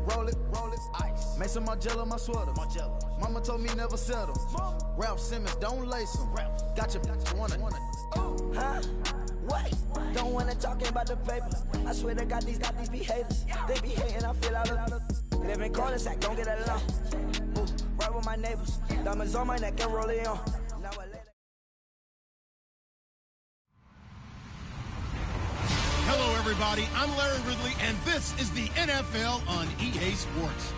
roll it, ice. Mason Margiela, my sweater. Mama told me never settle. Ralph Simmons, don't lace him. Got your wanna. Huh? Wait, don't wanna talk about the paper. I swear to God, these be haters. They be hating, I feel out of. Live in cul-de-sac, don't get along. Ooh, right with my neighbors. Diamonds on my neck and roll it on. Now I let. Hello, everybody. I'm Larry Ridley, and this is the NFL on EA Sports.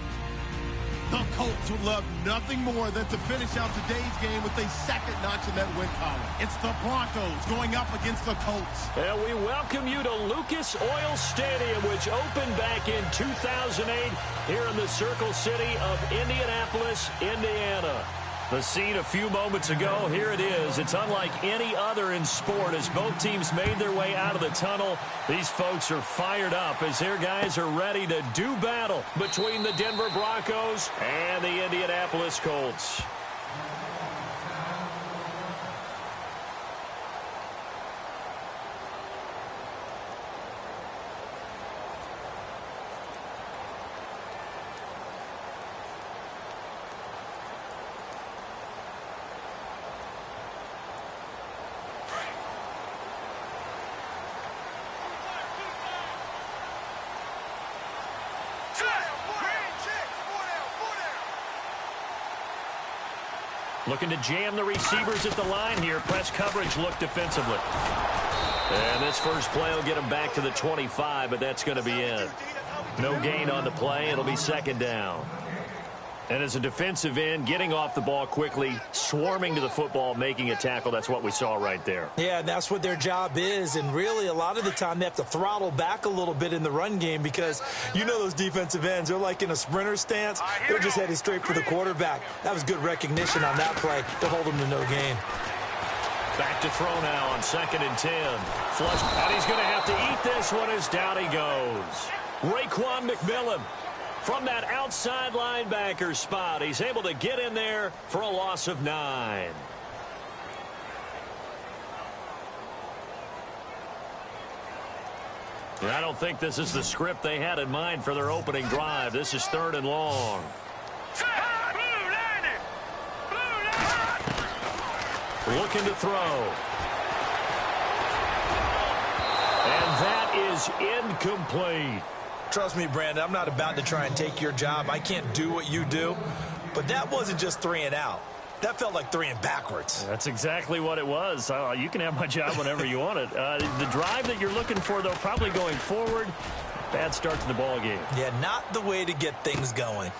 The Colts would love nothing more than to finish out today's game with a second notch in that win column. It's the Broncos going up against the Colts. And we welcome you to Lucas Oil Stadium, which opened back in 2008 here in the Circle City of Indianapolis, Indiana. The scene a few moments ago, here it is. It's unlike any other in sport as both teams made their way out of the tunnel. These folks are fired up as their guys are ready to do battle between the Denver Broncos and the Indianapolis Colts. Looking to jam the receivers at the line here. Press coverage look defensively. And this first play will get him back to the 25, but that's going to be it. No gain on the play. It'll be second down. And as a defensive end, getting off the ball quickly, swarming to the football, making a tackle, that's what we saw right there. Yeah, that's what their job is. And really, a lot of the time, they have to throttle back a little bit in the run game because you know those defensive ends, they're like in a sprinter stance. They're just headed straight for the quarterback. That was good recognition on that play to hold them to no gain. Back to throw now on 2nd and 10. Flush, and he's going to have to eat this one as down he goes. Raekwon McMillan. From that outside linebacker spot, he's able to get in there for a loss of 9. I don't think this is the script they had in mind for their opening drive. This is 3rd and long. Looking to throw. And that is incomplete. Trust me, Brandon, I'm not about to try and take your job. I can't do what you do. But that wasn't just 3 and out. That felt like 3 and backwards. That's exactly what it was. You can have my job whenever you want it. The drive that you're looking for, though, probably going forward. Bad start to the ball game. Yeah, not the way to get things going.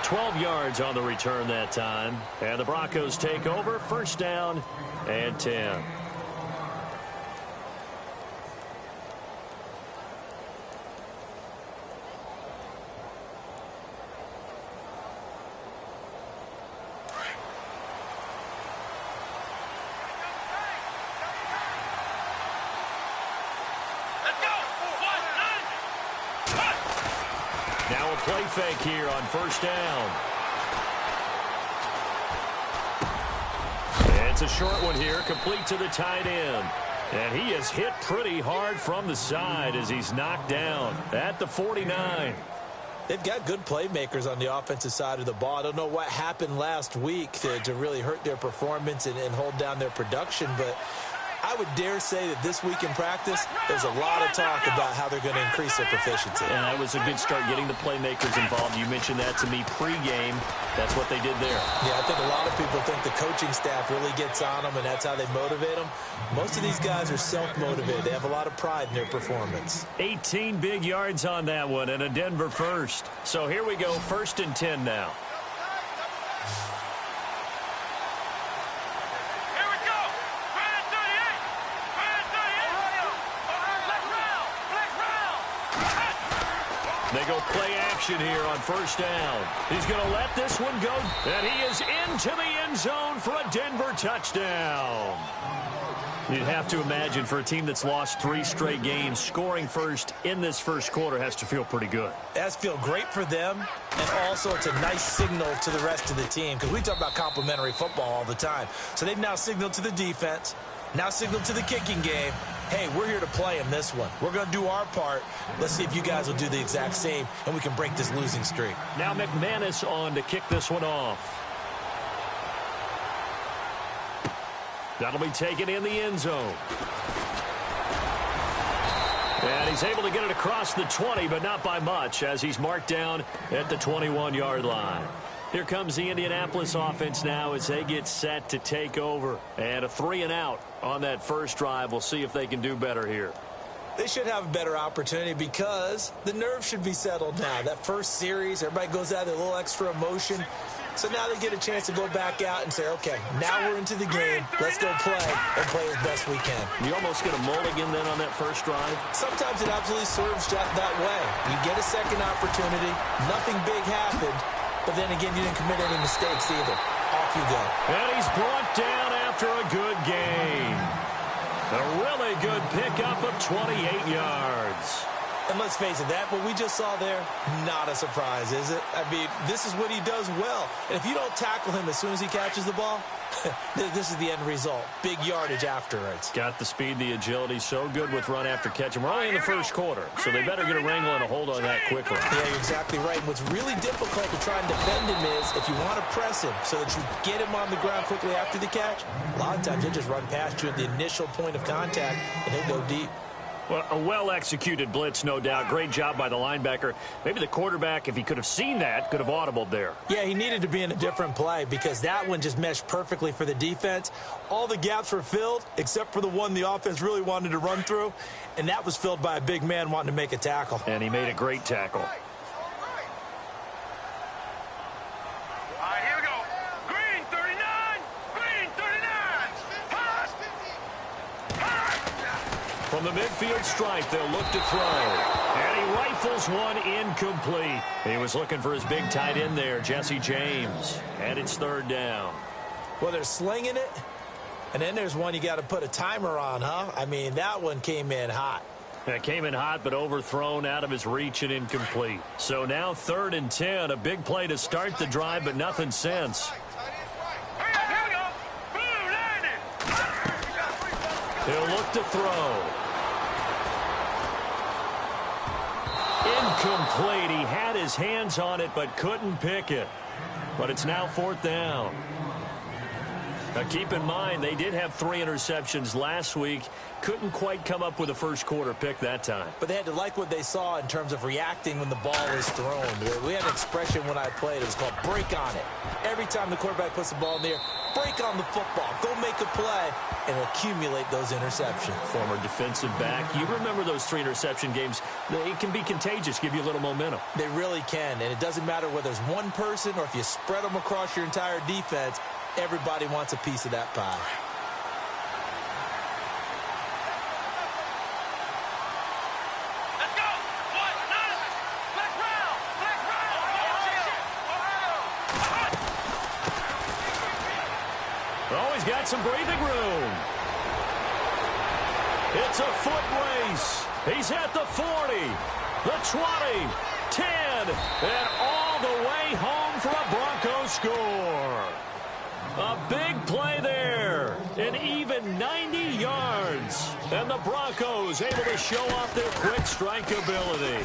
$12 yards on the return that time. And the Broncos take over. 1st down and 10. Now a play fake here on 1st down. It's a short one here, complete to the tight end. And he is hit pretty hard from the side as he's knocked down at the 49. They've got good playmakers on the offensive side of the ball. I don't know what happened last week to really hurt their performance and hold down their production, but I would dare say that this week in practice, there's a lot of talk about how they're going to increase their proficiency. And that was a good start, getting the playmakers involved. You mentioned that to me pregame. That's what they did there. Yeah, I think a lot of people think the coaching staff really gets on them, and that's how they motivate them. Most of these guys are self-motivated. They have a lot of pride in their performance. 18 big yards on that one, and a Denver first. So here we go, 1st and 10 now. They go play action here on 1st down. He's going to let this one go, and he is into the end zone for a Denver touchdown. You'd have to imagine for a team that's lost 3 straight games, scoring first in this first quarter has to feel pretty good. It has to feel great for them, and also it's a nice signal to the rest of the team because we talk about complimentary football all the time. So they've now signaled to the defense, now signaled to the kicking game, hey, we're here to play in this one. We're going to do our part. Let's see if you guys will do the exact same, and we can break this losing streak. Now McManus on to kick this one off. That'll be taken in the end zone. And he's able to get it across the 20, but not by much, as he's marked down at the 21-yard line. Here comes the Indianapolis offense now as they get set to take over. And a 3-and-out on that first drive. We'll see if they can do better here. They should have a better opportunity because the nerves should be settled now. That first series, everybody goes out with a little extra emotion. So now they get a chance to go back out and say, okay, now we're into the game. Let's go play and play as best we can. You almost get a mulligan then on that first drive? Sometimes it absolutely serves that way. You get a second opportunity. Nothing big happened. But then again, you didn't commit any mistakes either. Off you go. And he's brought down after a good gain. A really good pickup of 28 yards. And let's face it, that what we just saw there, not a surprise, is it? I mean, this is what he does well. And if you don't tackle him as soon as he catches the ball, this is the end result. Big yardage afterwards. Got the speed, the agility, so good with run after catch. And we're only in the first quarter, so they better get a wrangle and a hold on that quickly. Yeah, you're exactly right. And what's really difficult to try and defend him is if you want to press him so that you get him on the ground quickly after the catch, a lot of times he'll just run past you at the initial point of contact, and he'll go deep. Well, a well-executed blitz, no doubt. Great job by the linebacker. Maybe the quarterback, if he could have seen that, could have audibled there. Yeah, he needed to be in a different play because that one just meshed perfectly for the defense. All the gaps were filled except for the one the offense really wanted to run through, and that was filled by a big man wanting to make a tackle. And he made a great tackle. From the midfield stripe, they'll look to throw. And he rifles one incomplete. He was looking for his big tight end there, Jesse James. And it's third down. Well, they're slinging it. And then there's one you got to put a timer on, huh? I mean, that one came in hot. It came in hot, but overthrown out of his reach and incomplete. So now 3rd and 10. A big play to start the drive, but nothing since. He'll look to throw. Incomplete. He had his hands on it, but couldn't pick it. But it's now 4th down. Now, keep in mind, they did have 3 interceptions last week. Couldn't quite come up with a first-quarter pick that time. But they had to like what they saw in terms of reacting when the ball is thrown. We had an expression when I played. It was called break on it. Every time the quarterback puts the ball in the air, break on the football. Go make a play and accumulate those interceptions. Former defensive back. You remember those 3 interception games. It can be contagious, give you a little momentum. They really can, and it doesn't matter whether it's one person or if you spread them across your entire defense. Everybody wants a piece of that pie. Let's go! Flex round! Oh, he's got some breathing room. It's a foot race. He's at the 40, the 20, 10, and all the way home for a Broncos score. A big play there, an even 90 yards, and the Broncos able to show off their quick strike ability.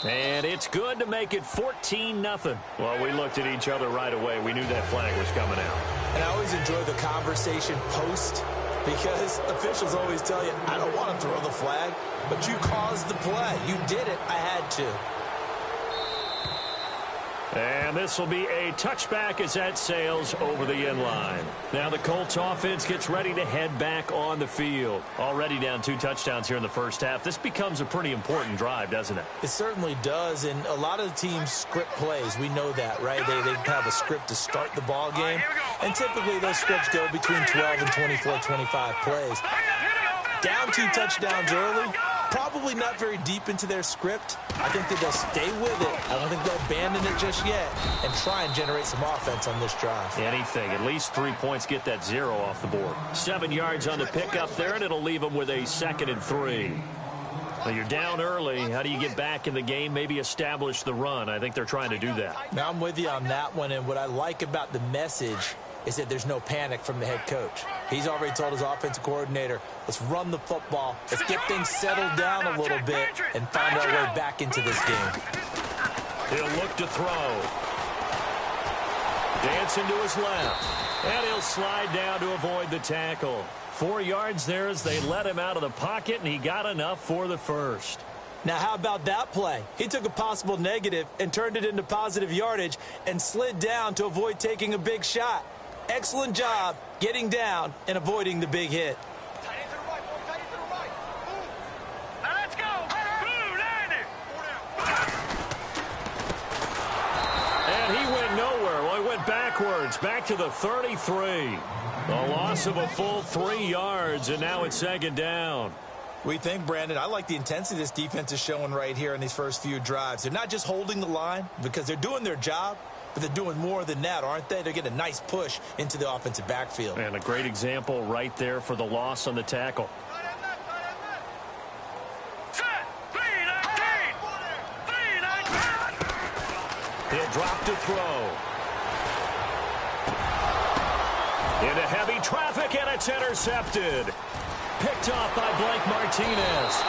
And it's good to make it 14-0. Well, we looked at each other right away. We knew that flag was coming out. And I always enjoy the conversation post because officials always tell you, I don't want to throw the flag, but you caused the play. You did it. I had to. And this will be a touchback as that sails over the end line. Now the Colts offense gets ready to head back on the field. Already down 2 touchdowns here in the first half. This becomes a pretty important drive, doesn't it? It certainly does, and a lot of the teams script plays. We know that, right? They have a script to start the ball game, and typically those scripts go between 12 and 24, 25 plays. Down 2 touchdowns early, probably not very deep into their script. I think that they'll stay with it. I don't think they'll abandon it just yet and try and generate some offense on this drive. Anything. At least 3 points, get that 0 off the board. 7 yards on the pickup there, and it'll leave them with a 2nd and 3. Now you're down early. How do you get back in the game? Maybe establish the run. I think they're trying to do that. Now I'm with you on that one, and what I like about the message is that there's no panic from the head coach. He's already told his offensive coordinator, let's run the football, let's get things settled down a little bit and find our way back into this game. He'll look to throw. Dancing to his left. And he'll slide down to avoid the tackle. 4 yards there as they let him out of the pocket, and he got enough for the first. Now, how about that play? He took a possible negative and turned it into positive yardage and slid down to avoid taking a big shot. Excellent job getting down and avoiding the big hit. Now let's go. Blue, landing. And he went nowhere. Well, he went backwards, back to the 33. A loss of a full 3 yards, and now it's second down. We think, Brandon, I like the intensity this defense is showing right here in these first few drives. They're not just holding the line because they're doing their job, but they're doing more than that, aren't they? They're getting a nice push into the offensive backfield. And a great example right there for the loss on the tackle. Set. 3-19. 3-19. He'll drop to throw. Into heavy traffic, and it's intercepted. Picked off by Blake Martinez.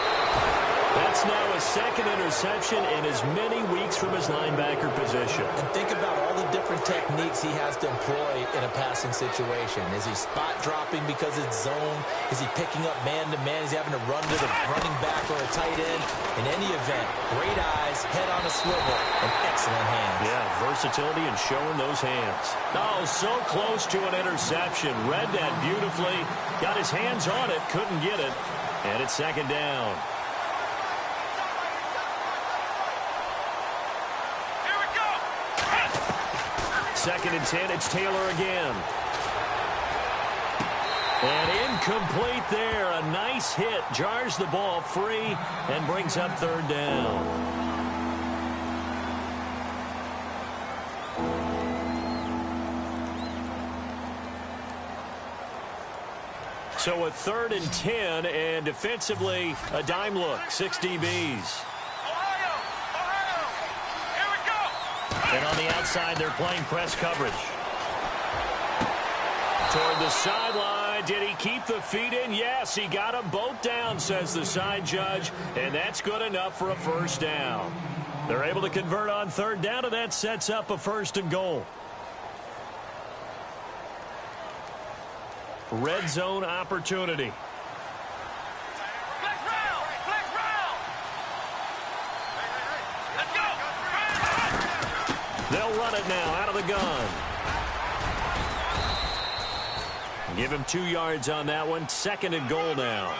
That's now his second interception in as many weeks from his linebacker position. And think about all the different techniques he has to employ in a passing situation. Is he spot dropping because it's zone? Is he picking up man-to-man? Is he having to run to the running back or a tight end? In any event, great eyes, head on a swivel, and excellent hands. Yeah, versatility and showing those hands. Oh, so close to an interception. Read that beautifully. Got his hands on it, couldn't get it. And it's second down. Second and 10, it's Taylor again. And incomplete there. A nice hit. Jars the ball free and brings up third down. So a 3rd and 10, and defensively, a dime look. 6 DBs. And on the outside, they're playing press coverage. Toward the sideline. Did he keep the feet in? Yes, he got them both down, says the side judge. And that's good enough for a first down. They're able to convert on third down, and that sets up a 1st and goal. Red zone opportunity. Flex round. Flex round. Let's go. They'll run it now out of the gun. Give him 2 yards on that one. 2nd and goal now.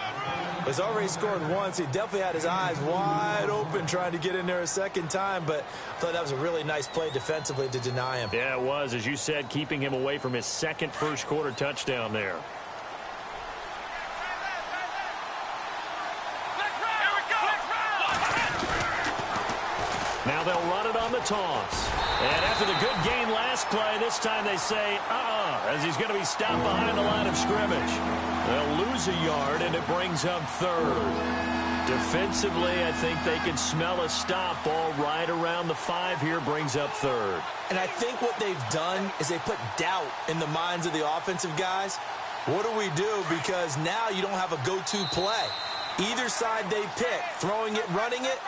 He's already scored once. He definitely had his eyes wide open trying to get in there a second time, but I thought that was a really nice play defensively to deny him. Yeah, it was, as you said, keeping him away from his second first-quarter touchdown there. Now they'll run it on the toss. And after the good gain last play, this time they say, as he's going to be stopped behind the line of scrimmage. They'll lose a yard, and it brings up 3rd. Defensively, I think they can smell a stop. Ball right around the 5 here, brings up 3rd. And I think what they've done is they put doubt in the minds of the offensive guys. What do we do? Because now you don't have a go-to play. Either side they pick, throwing it, running it,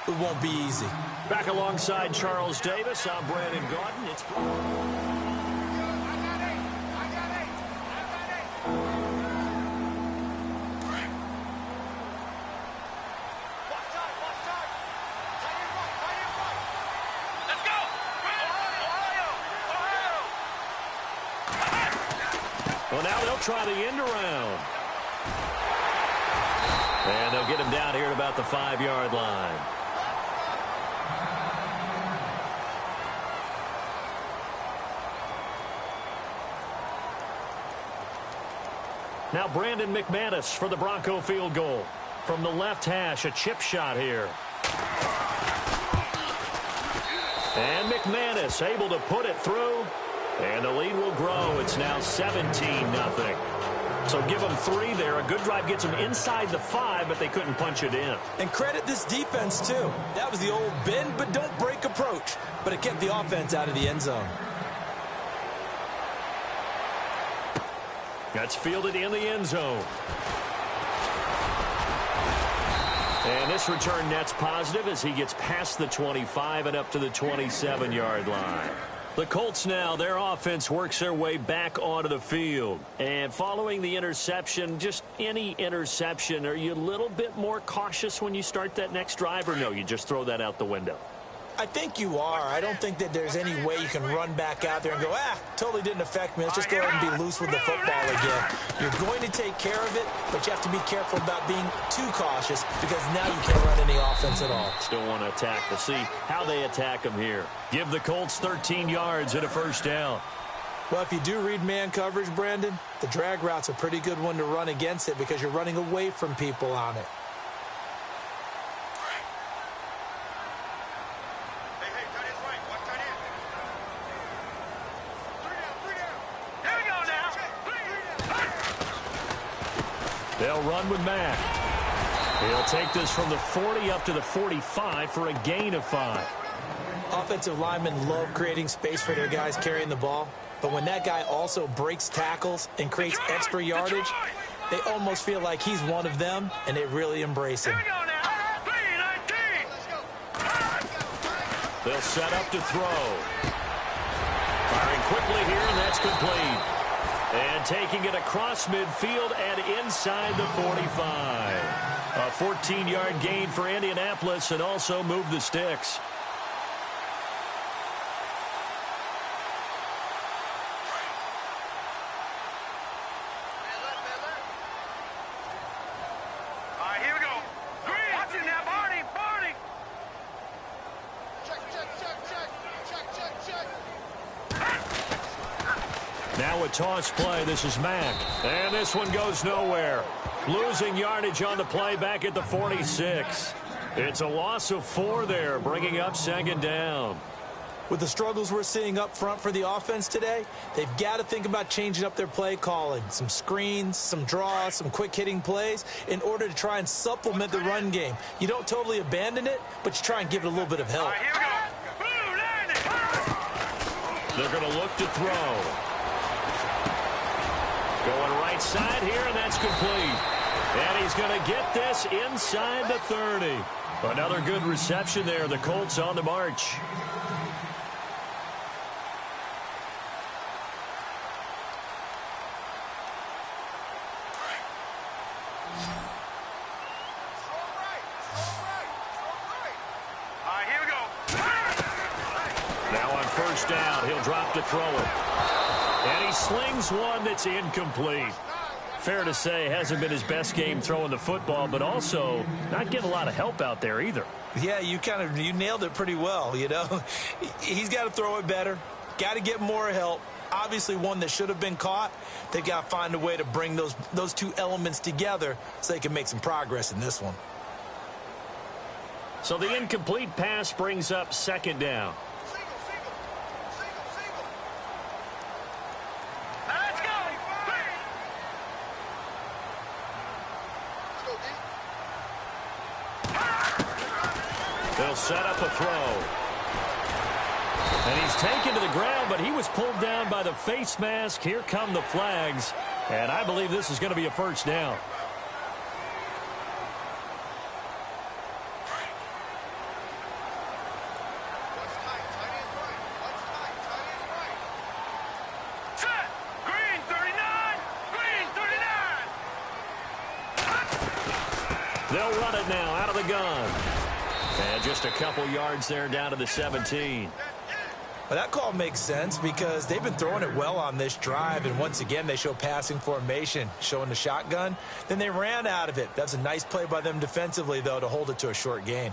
it won't be easy. Back alongside Charles Davis, I'm Brandon Gaudin. It's well, now they'll try the end around. And they'll get him down here at about the 5-yard line. Now Brandon McManus for the Bronco field goal. From the left hash, a chip shot here. And McManus able to put it through. And the lead will grow. It's now 17-0. So give them 3 there. A good drive gets them inside the 5, but they couldn't punch it in. And credit this defense, too. That was the old bend but don't break approach. But it kept the offense out of the end zone. That's fielded in the end zone. And this return net's positive as he gets past the 25 and up to the 27-yard line. The Colts now, their offense works their way back onto the field. And following the interception, just any interception, are you a little bit more cautious when you start that next drive, or no, you just throw that out the window? I think you are. I don't think that there's any way you can run back out there and go, totally didn't affect me. Let's just go ahead and be loose with the football again. You're going to take care of it, but you have to be careful about being too cautious because now you can't run any offense at all. Still want to attack. We'll see how they attack them here. Give the Colts 13 yards and a first down. Well, if you do read man coverage, Brandon, the drag route's a pretty good one to run against it because you're running away from people on it. They'll run with Mack. He'll take this from the 40 up to the 45 for a gain of 5. Offensive linemen love creating space for their guys carrying the ball, but when that guy also breaks tackles and creates extra yardage, they almost feel like he's one of them, and they really embrace him. They'll set up to throw. Firing quickly here, and that's complete. And taking it across midfield and inside the 45. A 14-yard gain for Indianapolis and also move the sticks. All right, here we go. Watch it now, Barney. Now a toss play. This is Mack. And this one goes nowhere. Losing yardage on the play back at the 46. It's a loss of 4 there, bringing up second down. With the struggles we're seeing up front for the offense today, they've got to think about changing up their play calling. Some screens, some draws, some quick-hitting plays in order to try and supplement the run game. You don't totally abandon it, but you try and give it a little bit of help. All right, here we go. They're going to look to throw. Going right side here, and that's complete. And he's going to get this inside the 30. Another good reception there. The Colts on the march. All right, here we go. Now on first down, he'll drop to throw it. And he slings one that's incomplete. Fair to say, hasn't been his best game throwing the football, but also not getting a lot of help out there either. Yeah, you nailed it pretty well, you know. He's got to throw it better, got to get more help. Obviously one that should have been caught. They've got to find a way to bring those two elements together so they can make some progress in this one. So the incomplete pass brings up second down. They'll set up a throw. And he's taken to the ground, but he was pulled down by the face mask. Here come the flags. And I believe this is going to be a first down. Set. Green 39. Green 39. They'll run it now out of the gun. And just a couple yards there down to the 17. Well, that call makes sense because they've been throwing it well on this drive, and once again they show passing formation, showing the shotgun. Then they ran out of it. That's a nice play by them defensively, though, to hold it to a short gain.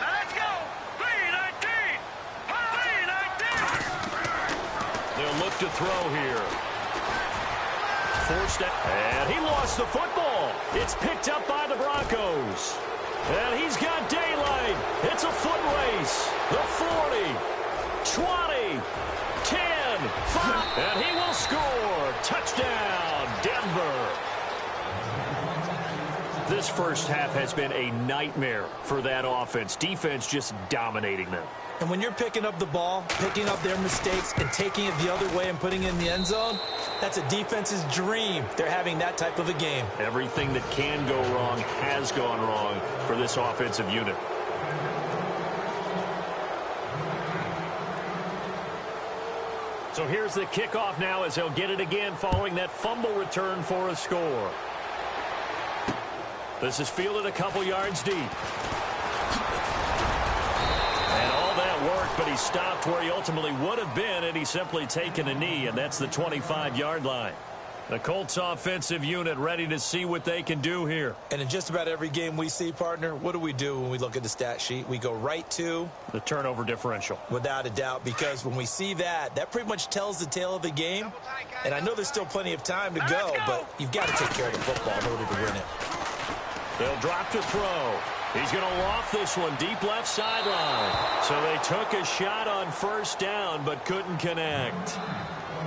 Let's go. 319. 319. They'll look to throw here. Forced out, and he lost the football. It's picked up by the Broncos. And he's got daylight. It's a foot race. The 40, 20, 10, 5, and he will score. Touchdown, Denver. This first half has been a nightmare for that offense. Defense just dominating them. And when you're picking up the ball, picking up their mistakes, and taking it the other way and putting it in the end zone, that's a defense's dream. They're having that type of a game. Everything that can go wrong has gone wrong for this offensive unit. So here's the kickoff now as he'll get it again following that fumble return for a score. This is fielded a couple yards deep. And all that worked, but he stopped where he ultimately would have been, and he's simply taken a knee, and that's the 25-yard line. The Colts offensive unit ready to see what they can do here. And in just about every game we see, partner, what do we do when we look at the stat sheet? We go right to the turnover differential. Without a doubt, because when we see that, that pretty much tells the tale of the game. And I know there's still plenty of time to go, but you've got to take care of the football in order to win it. They'll drop to throw. He's going to loft this one deep left sideline. So they took a shot on first down but couldn't connect.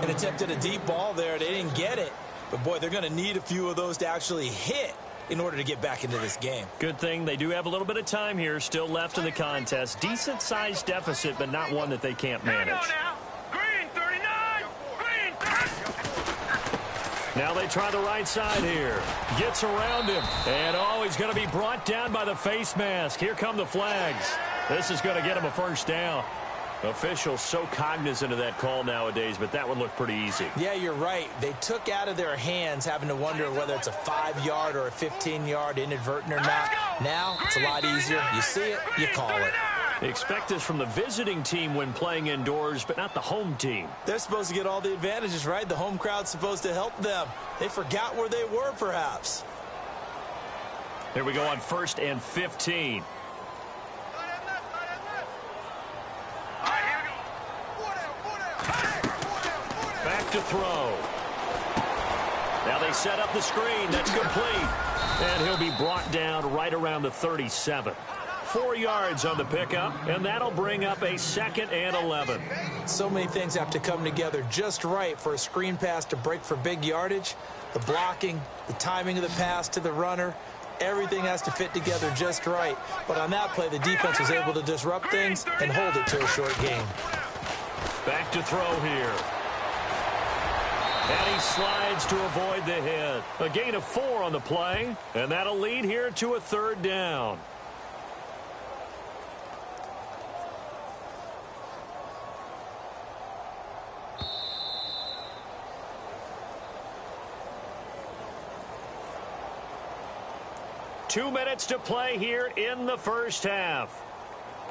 And attempted a deep ball there. They didn't get it. But, boy, they're going to need a few of those to actually hit in order to get back into this game. Good thing they do have a little bit of time here still left in the contest. Decent-sized deficit, but not one that they can't manage. Green 39. Green 30. Now they try the right side here. Gets around him. And, oh, he's going to be brought down by the face mask. Here come the flags. This is going to get him a first down. Officials so cognizant of that call nowadays, but that would look pretty easy. Yeah, you're right. They took out of their hands having to wonder whether it's a 5-yard or a 15-yard inadvertent or not. Now it's a lot easier. You see it, you call it. They expect this from the visiting team when playing indoors, but not the home team. They're supposed to get all the advantages, right? The home crowd's supposed to help them. They forgot where they were, perhaps. Here we go on 1st and 15. Back to throw. Now they set up the screen. That's complete. And he'll be brought down right around the 37. 4 yards on the pickup, and that'll bring up a 2nd and 11. So many things have to come together just right for a screen pass to break for big yardage. The blocking, the timing of the pass to the runner, everything has to fit together just right. But on that play, the defense was able to disrupt things and hold it to a short game. Back to throw here. And he slides to avoid the hit. A gain of 4 on the play, and that'll lead here to a 3rd down. Two minutes to play here in the first half.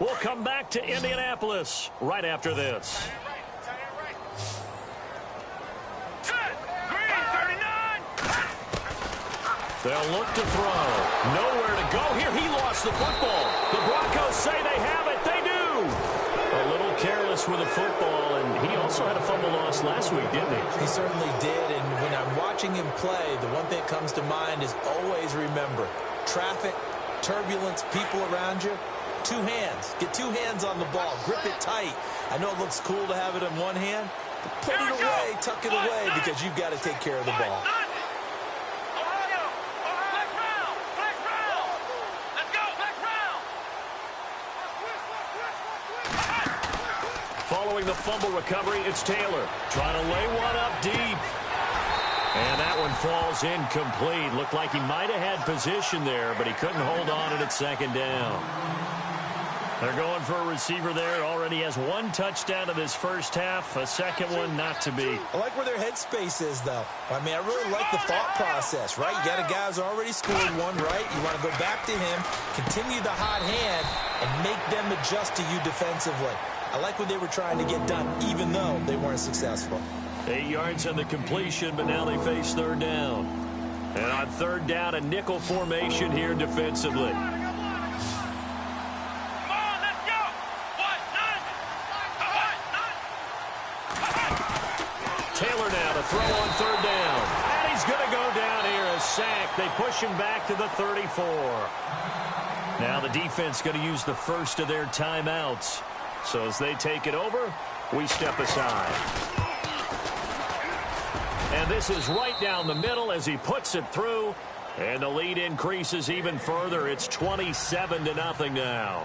We'll come back to Indianapolis right after this. They'll look to throw. Nowhere to go here. He lost the football. The Broncos say they have it. They do. A little careless with the football, and he also had a fumble loss last week, didn't he? He certainly did, and when I'm watching him play, the one thing that comes to mind is always remember, traffic, turbulence, people around you, 2 hands. Get 2 hands on the ball. Grip it tight. I know it looks cool to have it in one hand, but put it away, tuck it away, because you've got to take care of the ball. Following the fumble recovery, it's Taylor trying to lay one up deep. And that one falls incomplete. Looked like he might have had position there, but he couldn't hold on it at 2nd down. They're going for a receiver there. Already has 1 touchdown in this first half. A second one not to be. I like where their headspace is, though. I mean, I really like the thought process, right? You got a guy who's already scored 1, right? You want to go back to him, continue the hot hand, and make them adjust to you defensively. I like what they were trying to get done, even though they weren't successful. 8 yards on the completion, but now they face 3rd down. And on 3rd down, a nickel formation here defensively. Taylor now to throw on 3rd down. And he's going to go down here, a sack. They push him back to the 34. Now the defense going to use the first of their timeouts. So as they take it over, we step aside. And this is right down the middle as he puts it through. And the lead increases even further. It's 27-0 now.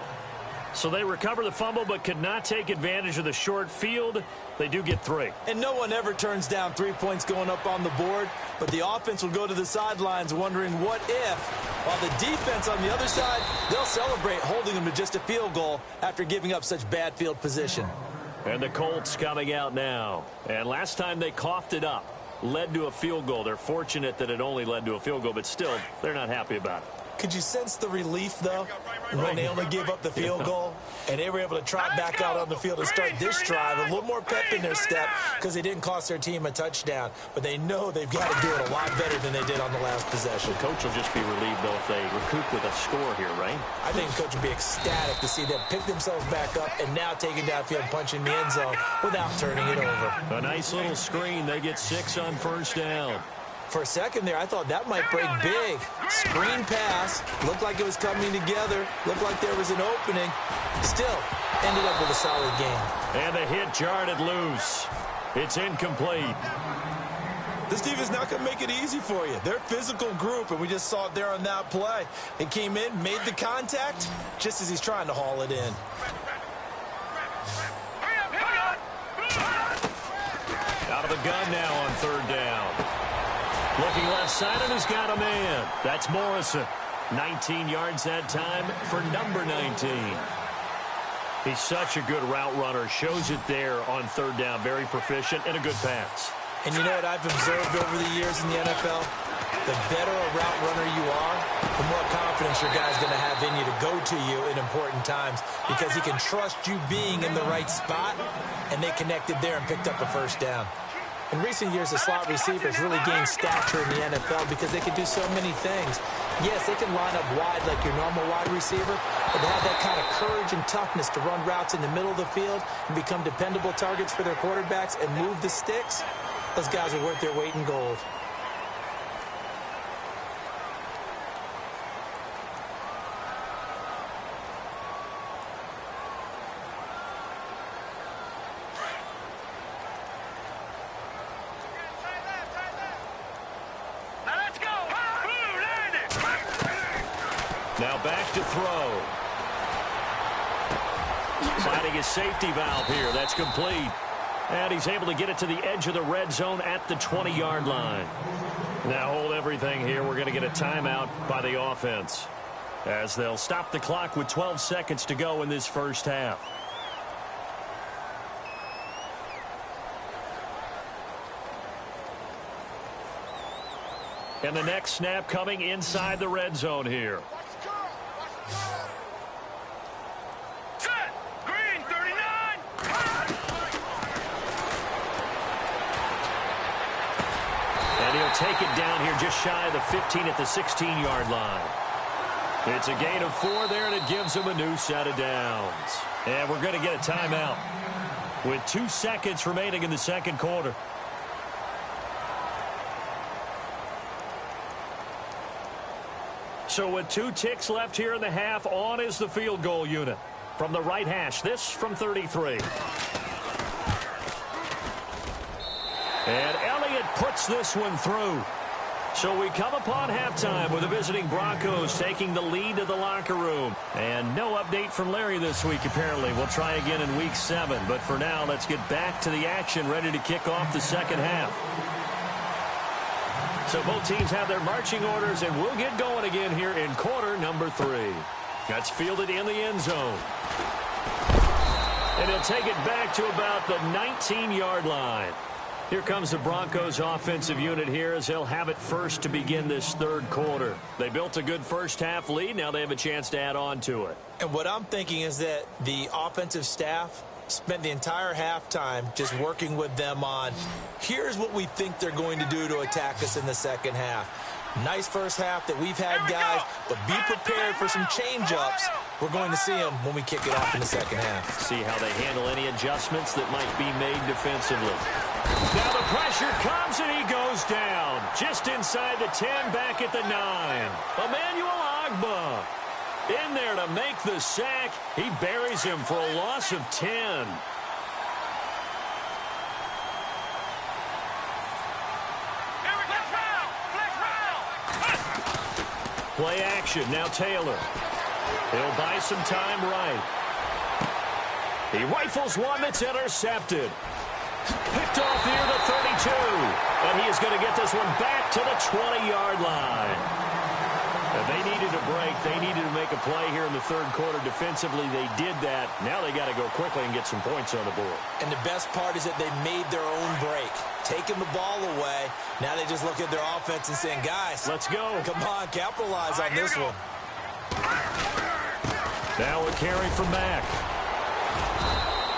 So they recover the fumble but could not take advantage of the short field. They do get 3. And no one ever turns down 3 points going up on the board, but the offense will go to the sidelines wondering what if, while the defense on the other side, they'll celebrate holding them to just a field goal after giving up such bad field position. And the Colts coming out now. And last time they coughed it up, led to a field goal. They're fortunate that it only led to a field goal, but still, they're not happy about it. Could you sense the relief, though, when they only gave up the field goal and they were able to trot back out on the field and start this drive? A little more pep in their step because they didn't cost their team a touchdown. But they know they've got to do it a lot better than they did on the last possession. The coach will just be relieved, though, if they recoup with a score here, right? I think the coach will be ecstatic to see them pick themselves back up and now take it downfield, punching the end zone without turning it over. A nice little screen. They get 6 on first down. For a second there, I thought that might break big. Screen pass. Looked like it was coming together. Looked like there was an opening. Still, ended up with a solid game. And the hit jarred it loose. It's incomplete. This defense is not going to make it easy for you. They're a physical group, and we just saw it there on that play. They came in, made the contact, just as he's trying to haul it in. Out of the gun now on third down. Looking left side, and he's got a man. That's Morrison. 19 yards that time for number 19. He's such a good route runner. Shows it there on third down. Very proficient and a good pass. And you know what I've observed over the years in the NFL? The better a route runner you are, the more confidence your guy's going to have in you to go to you in important times because he can trust you being in the right spot, and they connected there and picked up a first down. In recent years, the slot receivers really gained stature in the NFL because they can do so many things. Yes, they can line up wide like your normal wide receiver, but to have that kind of courage and toughness to run routes in the middle of the field and become dependable targets for their quarterbacks and move the sticks, those guys are worth their weight in gold. Now back to throw. Finding his safety valve here. That's complete. And he's able to get it to the edge of the red zone at the 20-yard line. Now hold everything here. We're going to get a timeout by the offense, as they'll stop the clock with 12 seconds to go in this first half. And the next snap coming inside the red zone here. Take it down here just shy of the 15 at the 16-yard line. It's a gain of 4 there, and it gives them a new set of downs. And we're going to get a timeout with 2 seconds remaining in the second quarter. So with 2 ticks left here in the half, on is the field goal unit. From the right hash, this from 33. And Elliott puts this one through. So we come upon halftime with the visiting Broncos taking the lead to the locker room. And no update from Larry this week, apparently. We'll try again in week 7. But for now, let's get back to the action, ready to kick off the second half. So both teams have their marching orders, and we'll get going again here in quarter number 3. That's fielded in the end zone. And he'll take it back to about the 19-yard line. Here comes the Broncos offensive unit here as they'll have it first to begin this third quarter. They built a good first half lead. Now they have a chance to add on to it. And what I'm thinking is that the offensive staff spent the entire halftime just working with them on, here's what we think they're going to do to attack us in the second half. Nice first half that we've had, guys, but be prepared for some change-ups. We're going to see them when we kick it off in the second half. See how they handle any adjustments that might be made defensively. Now the pressure comes, and he goes down. Just inside the 10, back at the 9. Emmanuel Ogbah in there to make the sack. He buries him for a loss of 10. Play action. Now Taylor. He'll buy some time right. He rifles one that's intercepted. Picked off near the 32. And he is going to get this one back to the 20-yard line. And they needed a break. They needed to make a play here in the third quarter. Defensively, they did that. Now they got to go quickly and get some points on the board. And the best part is that they made their own break. Taking the ball away. Now they just look at their offense and saying, guys, let's go. Come on, capitalize on this one. Now a carry from Mack.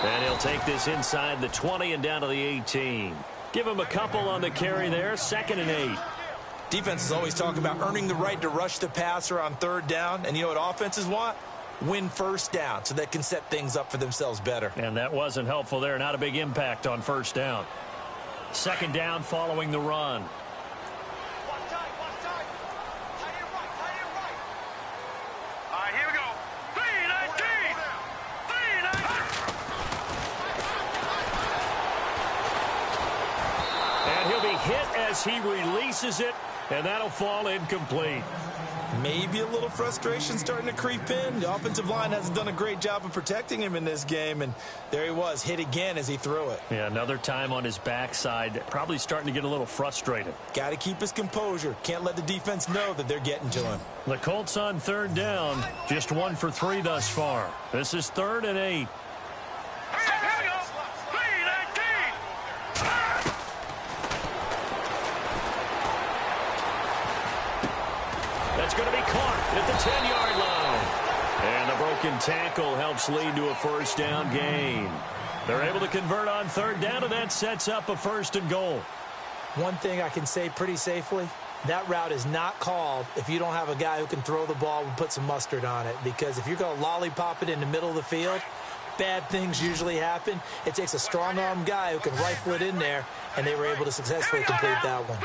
And he'll take this inside the 20 and down to the 18. Give him a couple on the carry there. 2nd and 8. Defenses always talk about earning the right to rush the passer on 3rd down. And you know what offenses want? Win 1st down so they can set things up for themselves better. And that wasn't helpful there. Not a big impact on 1st down. 2nd down following the run. As he releases it, and that'll fall incomplete. Maybe a little frustration starting to creep in. The offensive line hasn't done a great job of protecting him in this game, and there he was, hit again as he threw it. Yeah, another time on his backside, probably starting to get a little frustrated. Got to keep his composure. Can't let the defense know that they're getting to him. The Colts on 3rd down, just 1 for 3 thus far. This is 3rd and 8. That's going to be caught at the 10-yard line. And the broken tackle helps lead to a 1st down gain. They're able to convert on 3rd down, and that sets up a 1st and goal. One thing I can say pretty safely, that route is not called if you don't have a guy who can throw the ball and put some mustard on it. Because if you're going to lollipop it in the middle of the field, bad things usually happen. It takes a strong-arm guy who can rifle it in there, and they were able to successfully complete that one.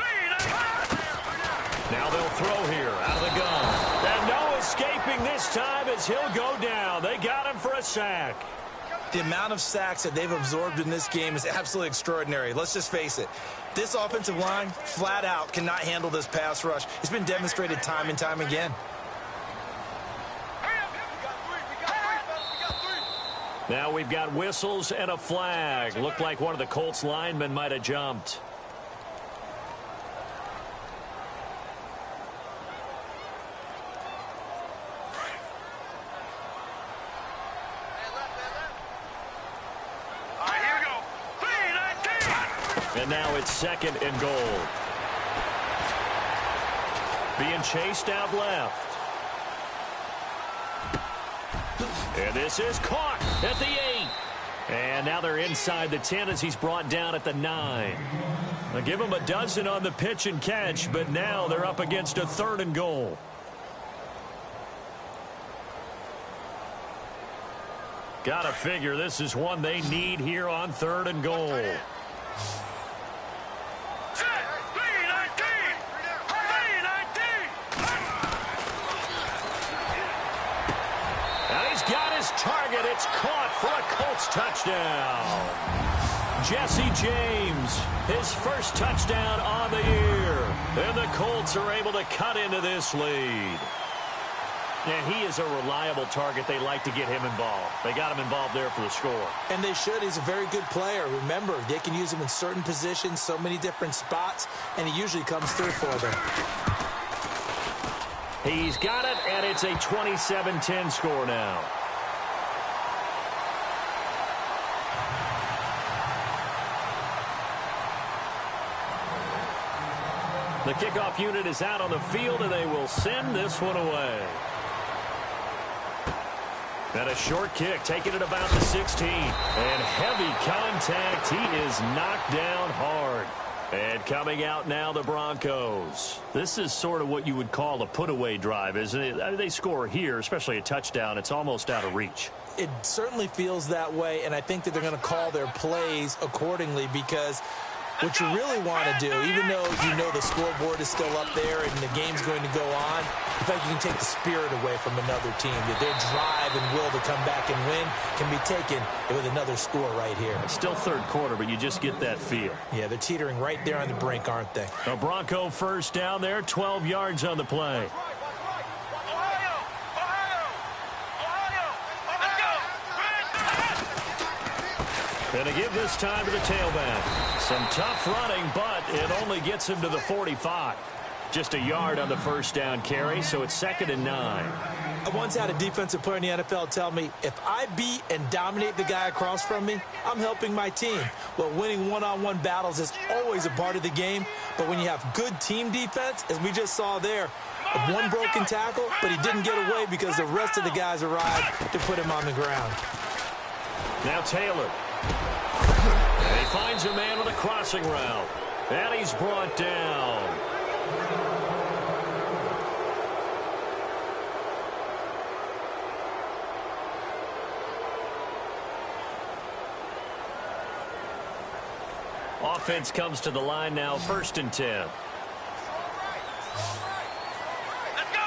Now they'll throw here out of the gun. And no escaping this time as he'll go down. They got him for a sack. The amount of sacks that they've absorbed in this game is absolutely extraordinary. Let's just face it. This offensive line, flat out, cannot handle this pass rush. It's been demonstrated time and time again. Now we've got whistles and a flag. Looked like one of the Colts linemen might have jumped. And now it's 2nd and goal. Being chased out left. And this is caught at the 8. And now they're inside the 10 as he's brought down at the 9. They'll give him a dozen on the pitch and catch, but now they're up against a 3rd and goal. Gotta figure this is one they need here on 3rd and goal. Target, it's caught for a Colts touchdown. Jesse James, his 1st touchdown on the year. And the Colts are able to cut into this lead. And he is a reliable target. They like to get him involved. They got him involved there for the score. And they should. He's a very good player. Remember, they can use him in certain positions, so many different spots, and he usually comes through for them. He's got it, and it's a 27-10 score now. The kickoff unit is out on the field, and they will send this one away. And a short kick, taking it about the 16. And heavy contact. He is knocked down hard. And coming out now, the Broncos. This is sort of what you would call a put-away drive, isn't it? I mean, they score here, especially a touchdown. It's almost out of reach. It certainly feels that way, and I think that they're going to call their plays accordingly because what you really want to do, even though you know the scoreboard is still up there and the game's going to go on, in fact, you can take the spirit away from another team. That their drive and will to come back and win can be taken with another score right here. It's still 3rd quarter, but you just get that feel. Yeah, they're teetering right there on the brink, aren't they? A Bronco 1st down there, 12 yards on the play. And to give this time to the tailback. Some tough running, but it only gets him to the 45. Just a yard on the first down carry, so it's 2nd and 9. I once had a defensive player in the NFL tell me, if I beat and dominate the guy across from me, I'm helping my team. Well, winning one-on-one battles is always a part of the game, but when you have good team defense, as we just saw there, one broken tackle, but he didn't get away because the rest of the guys arrived to put him on the ground. Now Taylor. And he finds a man with a crossing route. And he's brought down. Offense comes to the line now, 1st and 10. Let's go.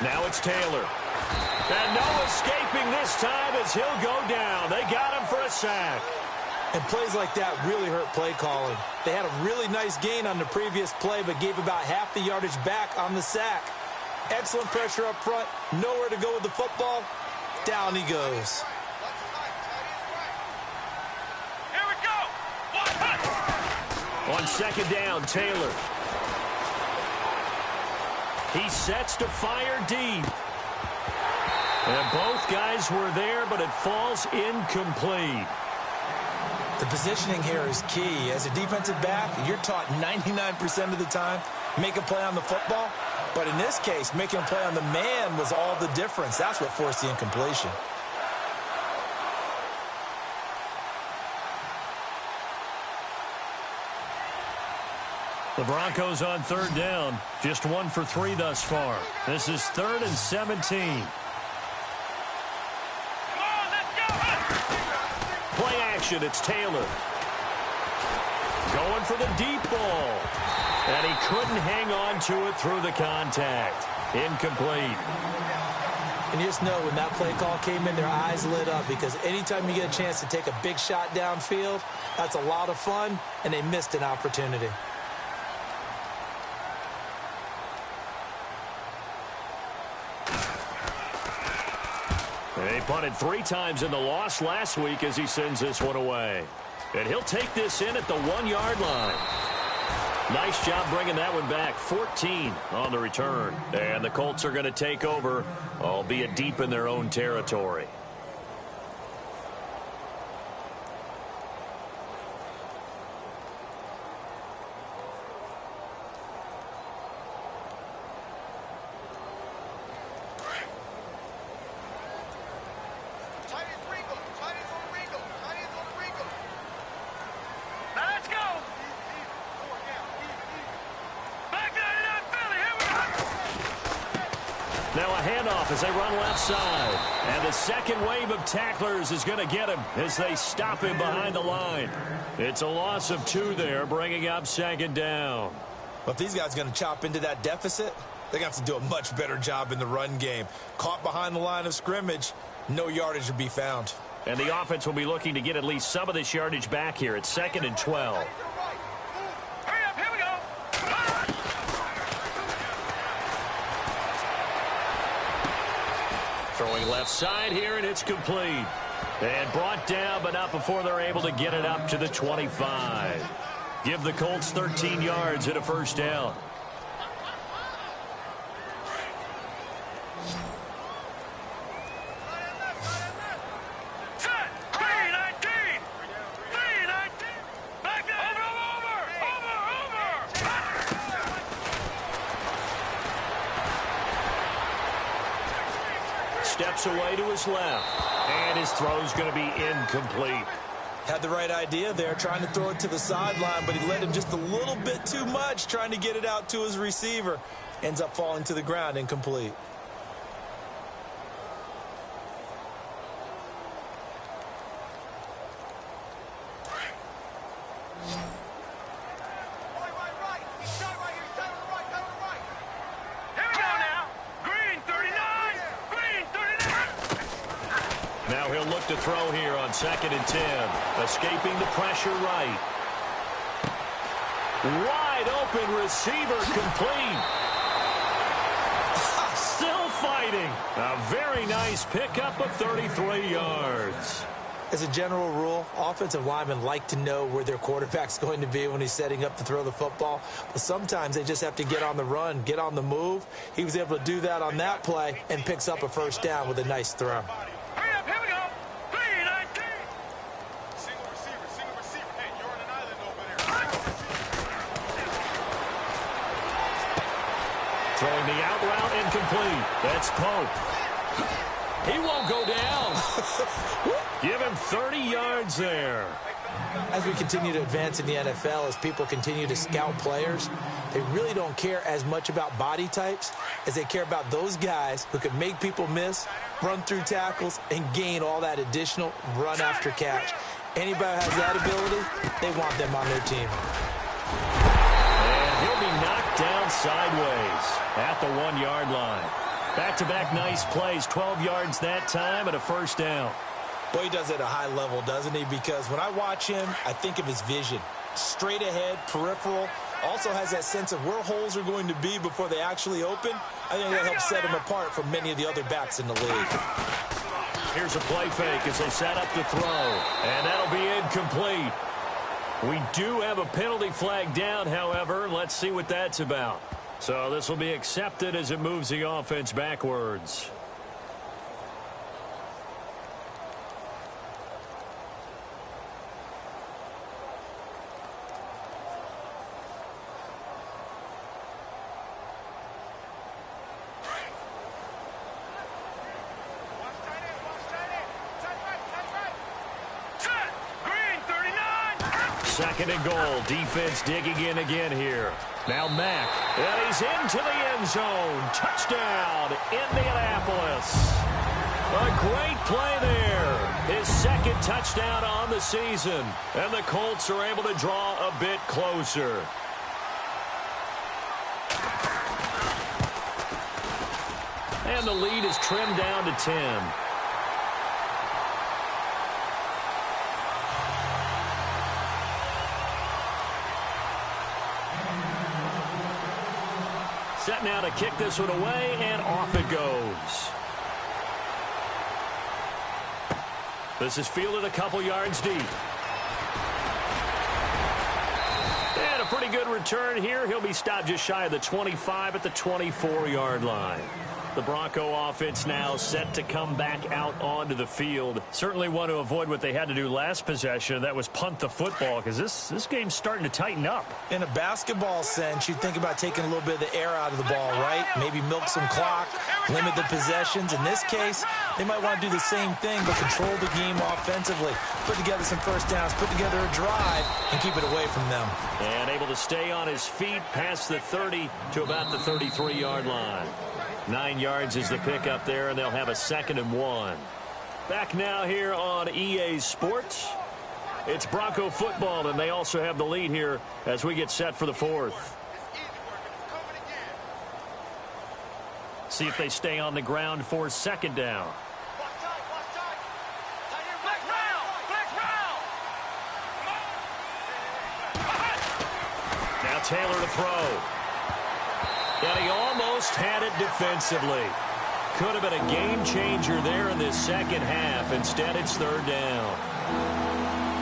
Now it's Taylor. And no escaping this time as he'll go down. They got him for a sack. And plays like that really hurt play calling. They had a really nice gain on the previous play, but gave about half the yardage back on the sack. Excellent pressure up front. Nowhere to go with the football. Down he goes. Here we go. On 2nd down, Taylor. He sets to fire deep. And both guys were there, but it falls incomplete. The positioning here is key. As a defensive back, you're taught 99% of the time, make a play on the football. But in this case, making a play on the man was all the difference. That's what forced the incompletion. The Broncos on 3rd down. Just 1 for 3 thus far. This is 3rd and 17. Play action, it's Taylor. Going for the deep ball. And he couldn't hang on to it through the contact. Incomplete. And you just know when that play call came in, their eyes lit up, because anytime you get a chance to take a big shot downfield, that's a lot of fun, and they missed an opportunity. They punted 3 times in the loss last week as he sends this one away. And he'll take this in at the 1-yard line. Nice job bringing that one back. 14 on the return. And the Colts are going to take over, albeit deep in their own territory. Now a handoff as they run left side. And the second wave of tacklers is going to get him as they stop him behind the line. It's a loss of 2 there, bringing up 2nd down. But if these guys are going to chop into that deficit, they're going to have to do a much better job in the run game. Caught behind the line of scrimmage, no yardage to be found. And the offense will be looking to get at least some of this yardage back here at 2nd and 12. Hurry up, here we go. Throwing left side here, and it's complete. And brought down, but not before they're able to get it up to the 25. Give the Colts 13 yards and a 1st down. Steps away to his left, and his throw's going to be incomplete. Had the right idea there, trying to throw it to the sideline, but he led him just a little bit too much, trying to get it out to his receiver. Ends up falling to the ground, incomplete. Now he'll look to throw here on 2nd and 10. Escaping the pressure right. Wide open receiver complete. Still fighting. A very nice pickup of 33 yards. As a general rule, offensive linemen like to know where their quarterback's going to be when he's setting up to throw the football. But sometimes they just have to get on the run, get on the move. He was able to do that on that play and picks up a first down with a nice throw. Hurry up, here we go. 3-19. Single receiver. Hey, you're on an island over there. Throwing the out route incomplete. That's Pope. He won't go down. Give him 30 yards there. As we continue to advance in the NFL, as people continue to scout players, they really don't care as much about body types as they care about those guys who can make people miss, run through tackles, and gain all that additional run after catch. Anybody who has that ability, they want them on their team. And he'll be knocked down sideways at the 1-yard line. Back-to-back nice plays, 12 yards that time and a first down. Boy, he does it at a high level, doesn't he? Because when I watch him, I think of his vision. Straight ahead, peripheral. Also has that sense of where holes are going to be before they actually open. I think that helps set him apart from many of the other backs in the league. Here's a play fake as they set up to throw. And that'll be incomplete. We do have a penalty flag down, however. Let's see what that's about. So this will be accepted as it moves the offense backwards. Second and goal. Defense digging in again here. Now Mack. And he's into the end zone. Touchdown, Indianapolis. A great play there. His second touchdown on the season. And the Colts are able to draw a bit closer. And the lead is trimmed down to 10. Set now to kick this one away, and off it goes. This is fielded a couple yards deep. And a pretty good return here. He'll be stopped just shy of the 25 at the 24-yard line. The Bronco offense now set to come back out onto the field. Certainly want to avoid what they had to do last possession. That was punt the football, because this game's starting to tighten up. In a basketball sense, you think about taking a little bit of the air out of the ball, right? Maybe milk some clock, limit the possessions. In this case, they might want to do the same thing, but control the game offensively. Put together some first downs, put together a drive, and keep it away from them. And able to stay on his feet past the 30 to about the 33-yard line. 9 yards is the pickup there, and they'll have a 2nd and 1. Back now here on EA Sports. It's Bronco football, and they also have the lead here as we get set for the 4th. See if they stay on the ground for 2nd down. Now Taylor to throw. And he almost had it defensively. Could have been a game changer there in this second half. Instead, it's 3rd down.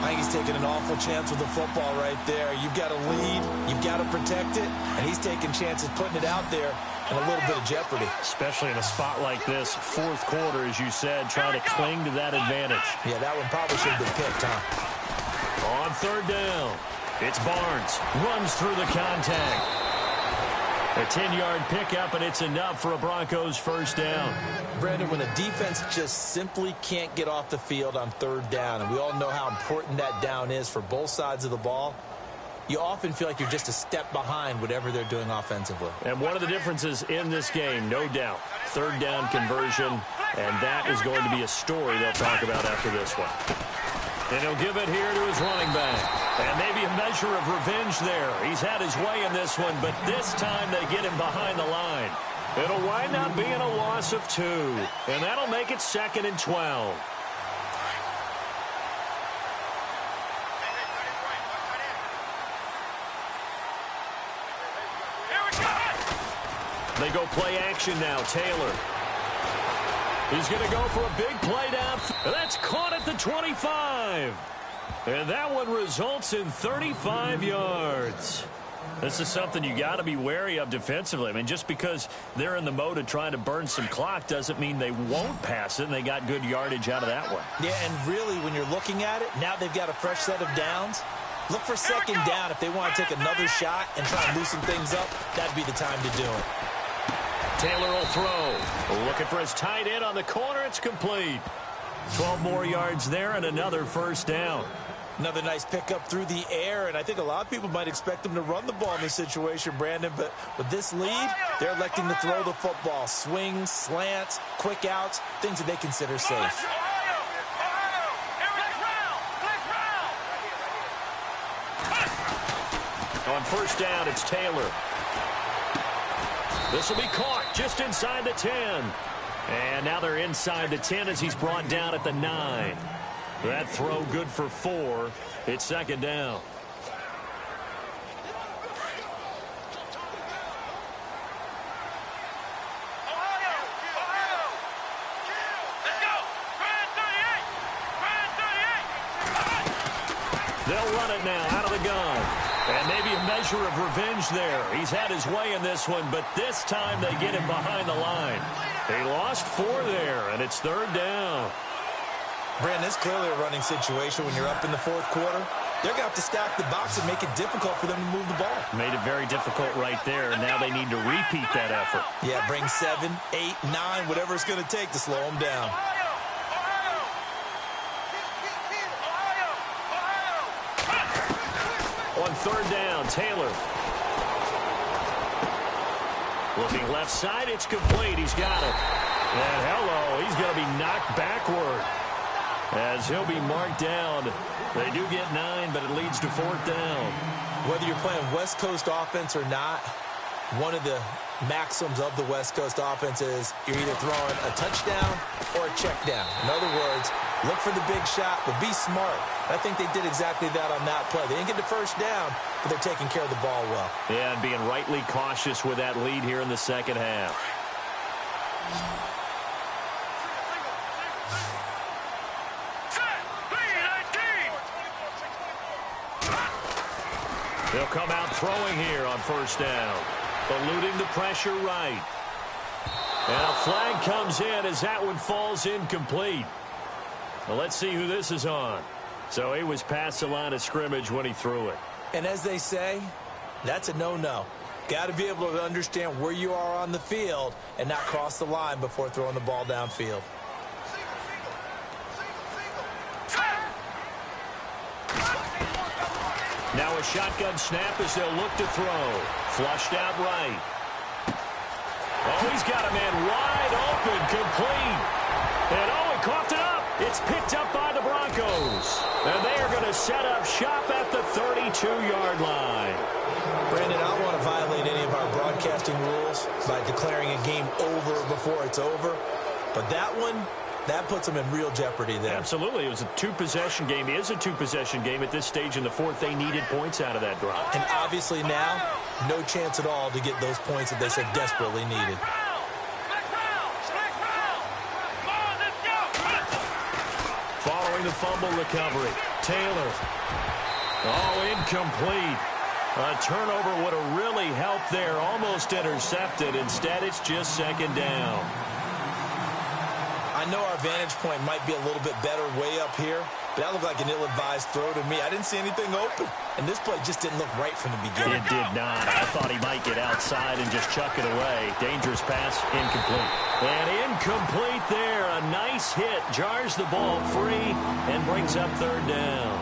I think he's taking an awful chance with the football right there. You've got to lead, you've got to protect it, and he's taking chances putting it out there in a little bit of jeopardy. Especially in a spot like this, 4th quarter, as you said, trying to cling to that advantage. Yeah, that one probably should have been picked, huh? On 3rd down, it's Barnes. Runs through the contact. A 10-yard pickup, and it's enough for a Broncos first down. Brandon, when a defense just simply can't get off the field on 3rd down, and we all know how important that down is for both sides of the ball, you often feel like you're just a step behind whatever they're doing offensively. And one of the differences in this game, no doubt, 3rd down conversion, and that is going to be a story they'll talk about after this one. And he'll give it here to his running back. And maybe a measure of revenge there. He's had his way in this one, but this time they get him behind the line. It'll wind up being a loss of 2. And that'll make it 2nd and 12. They go play action now. Taylor. He's going to go for a big play down. That's caught at the 25. And that one results in 35 yards. This is something you got to be wary of defensively. I mean, just because they're in the mode of trying to burn some clock doesn't mean they won't pass it, and they got good yardage out of that one. Yeah, and really, when you're looking at it, now they've got a fresh set of downs. Look for second down if they want to take another shot and try and loosen things up. That'd be the time to do it. Taylor will throw. Looking for his tight end on the corner. It's complete. 12 more yards there and another first down. Another nice pickup through the air, and I think a lot of people might expect them to run the ball in this situation, Brandon, but with this lead, they're electing to throw the football. Swings, slants, quick outs, things that they consider safe. On first down, it's Taylor. This will be caught just inside the 10. And now they're inside the 10 as he's brought down at the 9. That throw good for 4. It's second down. They'll run it now out of the gun. And maybe a measure of revenge there. He's had his way in this one, but this time they get him behind the line. They lost 4 there, and it's third down. Brandon, it's clearly a running situation when you're up in the fourth quarter. They're going to have to stack the box and make it difficult for them to move the ball. Made it very difficult right there, and now they need to repeat that effort. Yeah, bring 7, 8, 9, whatever it's going to take to slow them down. On third down, Taylor. Looking left side, it's complete. He's got it. And hello, he's going to be knocked backward as he'll be marked down. They do get 9, but it leads to fourth down. Whether you're playing West Coast offense or not, one of the maxims of the West Coast offense is you're either throwing a touchdown or a check down. In other words, look for the big shot, but be smart. I think they did exactly that on that play. They didn't get the first down, but they're taking care of the ball well. Yeah, and being rightly cautious with that lead here in the second half. They'll come out throwing here on first down. Eluding the pressure right. And a flag comes in as that one falls incomplete. Well, let's see who this is on. So he was past the line of scrimmage when he threw it. And as they say, that's a no-no. Got to be able to understand where you are on the field and not cross the line before throwing the ball downfield. Now a shotgun snap as they'll look to throw. Flushed out right. Oh, he's got a man wide open, complete. And oh, he coughed it up. It's picked up by the Broncos. And they are going to set up shop at the 32-yard line. Brandon, I don't want to violate any of our broadcasting rules by declaring a game over before it's over. But that one, that puts them in real jeopardy there. Absolutely. It was a two-possession game. It is a two-possession game at this stage in the fourth. They needed points out of that drive. And obviously now, no chance at all to get those points that they so desperately needed. Following the fumble recovery, Taylor. Oh, incomplete. A turnover would have really helped there. Almost intercepted. Instead, it's just second down. I know our vantage point might be a little bit better way up here, but that looked like an ill-advised throw to me. I didn't see anything open, and this play just didn't look right from the beginning. It did not. I thought he might get outside and just chuck it away. Dangerous pass, incomplete. And incomplete there. A nice hit. Jars the ball free and brings up third down.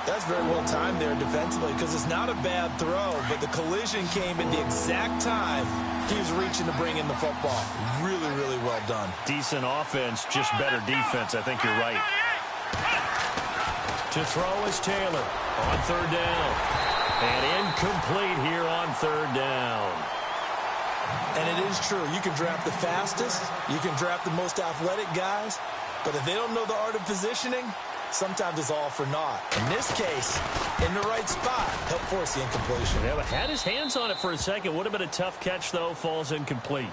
That's very well timed there defensively because it's not a bad throw, but the collision came at the exact time he was reaching to bring in the football. Really, really well done. Decent offense, just better defense. I think you're right. To throw is Taylor on third down. And incomplete here on third down. And it is true. You can draft the fastest. You can draft the most athletic guys. But if they don't know the art of positioning, sometimes it's all for naught. In this case, in the right spot, help force the incompletion. Yeah, but had his hands on it for a second. Would have been a tough catch, though. Falls incomplete.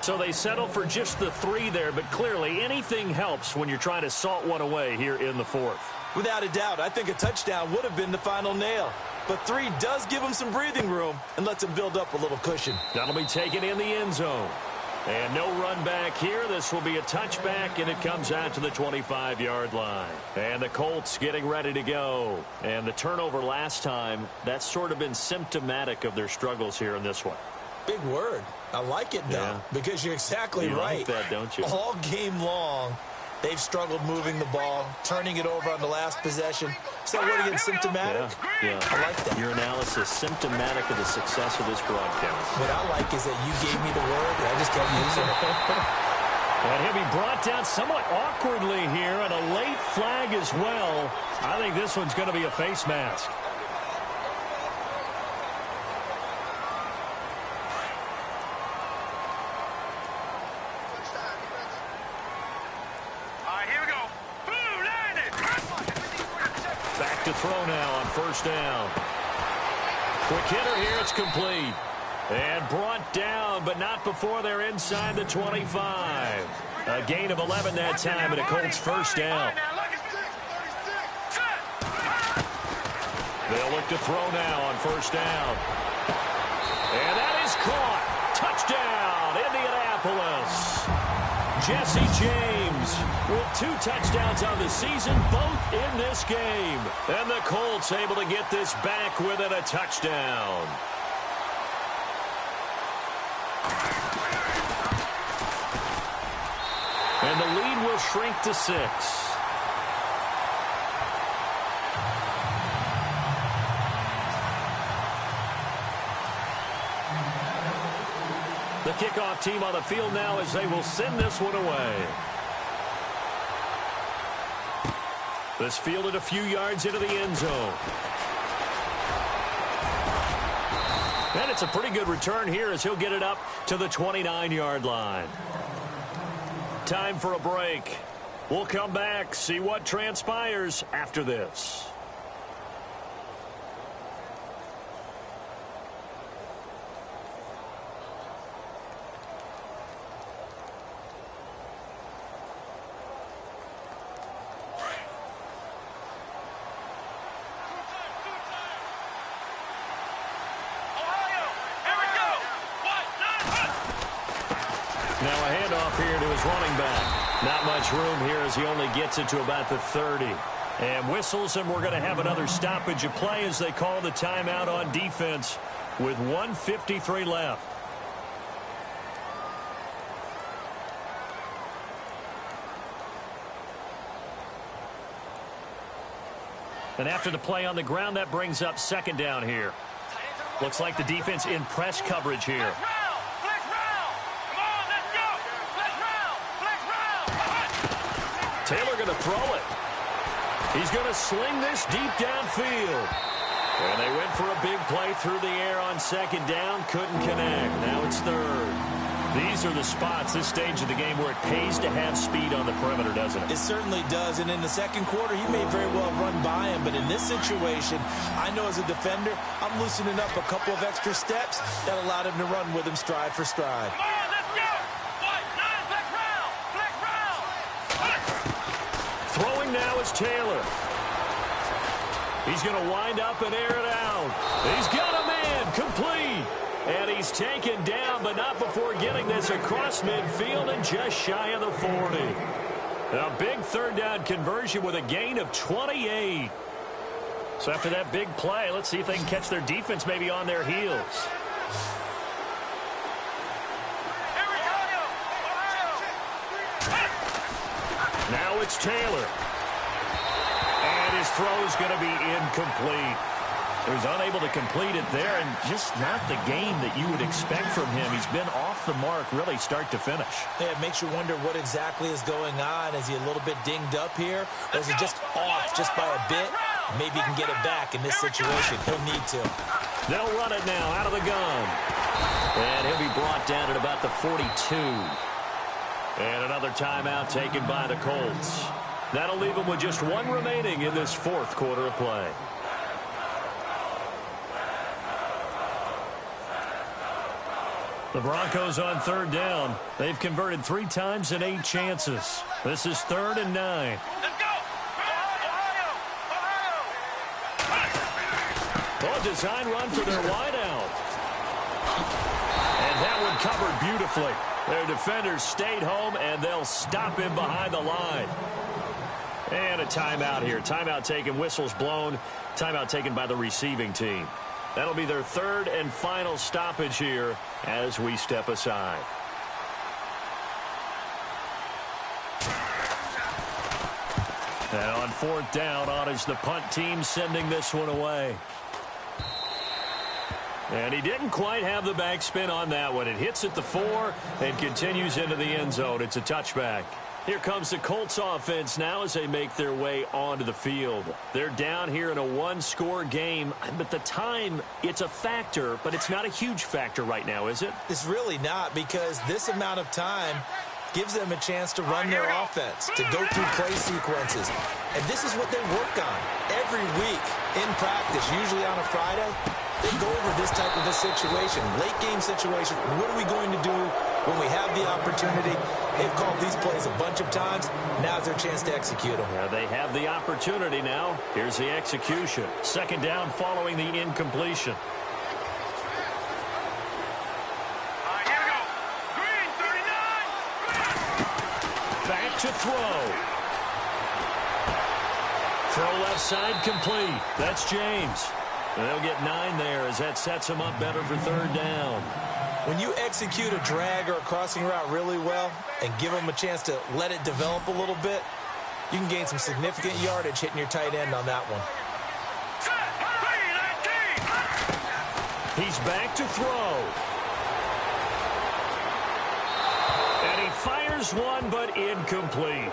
So they settle for just the 3 there, but clearly anything helps when you're trying to salt one away here in the 4th. Without a doubt, I think a touchdown would have been the final nail. But 3 does give them some breathing room and lets them build up a little cushion. That'll be taken in the end zone. And no run back here. This will be a touchback, and it comes out to the 25-yard line. And the Colts getting ready to go. And the turnover last time, that's sort of been symptomatic of their struggles here in this one. Big word. I like it, though, because you're exactly right. You like that, don't you? All game long, they've struggled moving the ball, turning it over on the last possession. So what again, symptomatic? Yeah. I like that. Your analysis, symptomatic of the success of this broadcast. What I like is that you gave me the word, and I just kept using it. And he'll be brought down somewhat awkwardly here, and a late flag as well. I think this one's going to be a face mask. To throw now on first down. Quick hitter here, it's complete. And brought down, but not before they're inside the 25. A gain of 11 that time, and a Colts first down. They'll look to throw now on first down. And that is caught. Touchdown, Indianapolis. Jesse James with 2 touchdowns on the season, both in this game. And the Colts able to get this back within a touchdown. And the lead will shrink to 6. The kickoff team on the field now as they will send this one away. This fielded a few yards into the end zone. And it's a pretty good return here as he'll get it up to the 29-yard line. Time for a break. We'll come back, see what transpires after this. Now a handoff here to his running back. Not much room here as he only gets it to about the 30. And whistles, and we're going to have another stoppage of play as they call the timeout on defense with 1:53 left. And after the play on the ground, that brings up second down here. Looks like the defense in press coverage here. Taylor going to throw it. He's going to sling this deep downfield. And they went for a big play through the air on second down. Couldn't connect. Now it's third. These are the spots, this stage of the game, where it pays to have speed on the perimeter, doesn't it? It certainly does. And in the second quarter, he may very well run by him. But in this situation, I know as a defender, I'm loosening up a couple of extra steps that allowed him to run with him stride for stride. Throwing now is Taylor. He's going to wind up and air it out. He's got a man complete. And he's taken down, but not before getting this across midfield and just shy of the 40. A big third down conversion with a gain of 28. So after that big play, let's see if they can catch their defense maybe on their heels. Now it's Taylor. And his throw's going to be incomplete. He was unable to complete it there, and just not the game that you would expect from him. He's been off the mark really start to finish. Yeah, it makes you wonder what exactly is going on. Is he a little bit dinged up here, or is it just off just by a bit? Maybe he can get it back in this situation. He'll need to. They'll run it now out of the gun. And he'll be brought down at about the 42. And another timeout taken by the Colts. That'll leave them with just one remaining in this fourth quarter of play. The Broncos on third down. They've converted 3 times in 8 chances. This is 3rd and 9. Let's go! A design run for their wideout. And that one covered beautifully. Their defenders stayed home, and they'll stop him behind the line. And a timeout here. Timeout taken, whistles blown. Timeout taken by the receiving team. That'll be their 3rd and final stoppage here as we step aside. And on 4th down, on is the punt team sending this one away. And he didn't quite have the backspin on that one. It hits at the 4 and continues into the end zone. It's a touchback. Here comes the Colts offense now as they make their way onto the field. They're down here in a 1-score game, but the time, it's a factor, but it's not a huge factor right now, is it? It's really not, because this amount of time gives them a chance to run their offense, to go through play sequences. And this is what they work on every week in practice, usually on a Friday. They go over this type of a situation, late game situation. What are we going to do when we have the opportunity? They've called these plays a bunch of times. Now's their chance to execute them. Yeah, they have the opportunity now. Here's the execution. 2nd down following the incompletion. Here we go. Green, 39. Back to throw. Throw left side complete. That's James. They'll get 9 there as that sets them up better for 3rd down. When you execute a drag or a crossing route really well and give them a chance to let it develop a little bit, you can gain some significant yardage hitting your tight end on that one. He's back to throw. And he fires one, but incomplete.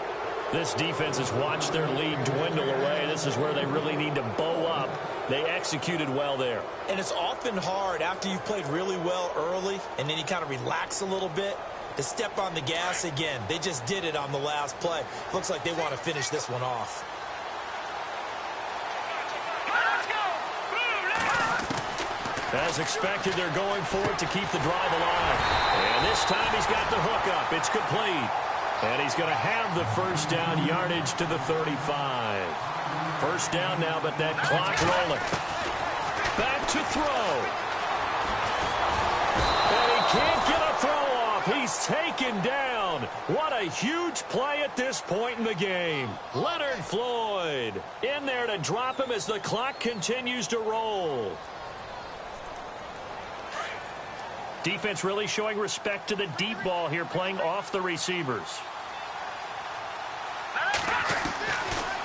This defense has watched their lead dwindle away. This is where they really need to bow up. They executed well there. And it's often hard after you've played really well early and then you kind of relax a little bit to step on the gas again. They just did it on the last play. Looks like they want to finish this one off. As expected, they're going for it to keep the drive alive. And this time he's got the hook up. It's complete. And he's going to have the 1st down yardage to the 35. 1st down now, but that clock rolling. Back to throw. And he can't get a throw off. He's taken down. What a huge play at this point in the game. Leonard Floyd in there to drop him as the clock continues to roll. Defense really showing respect to the deep ball here, playing off the receivers.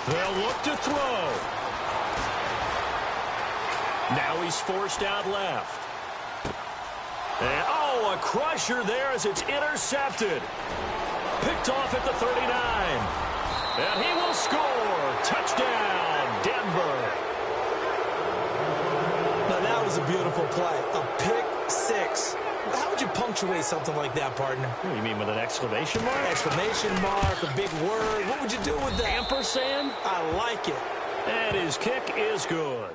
They'll look to throw. Now he's forced out left. And, a crusher there as it's intercepted. Picked off at the 39. And he will score. Touchdown, Denver. Now that was a beautiful play. A pick 6. How would you punctuate something like that, partner? What do you mean, with an exclamation mark? Exclamation mark, a big word. What would you do with that? Ampersand? I like it. And his kick is good.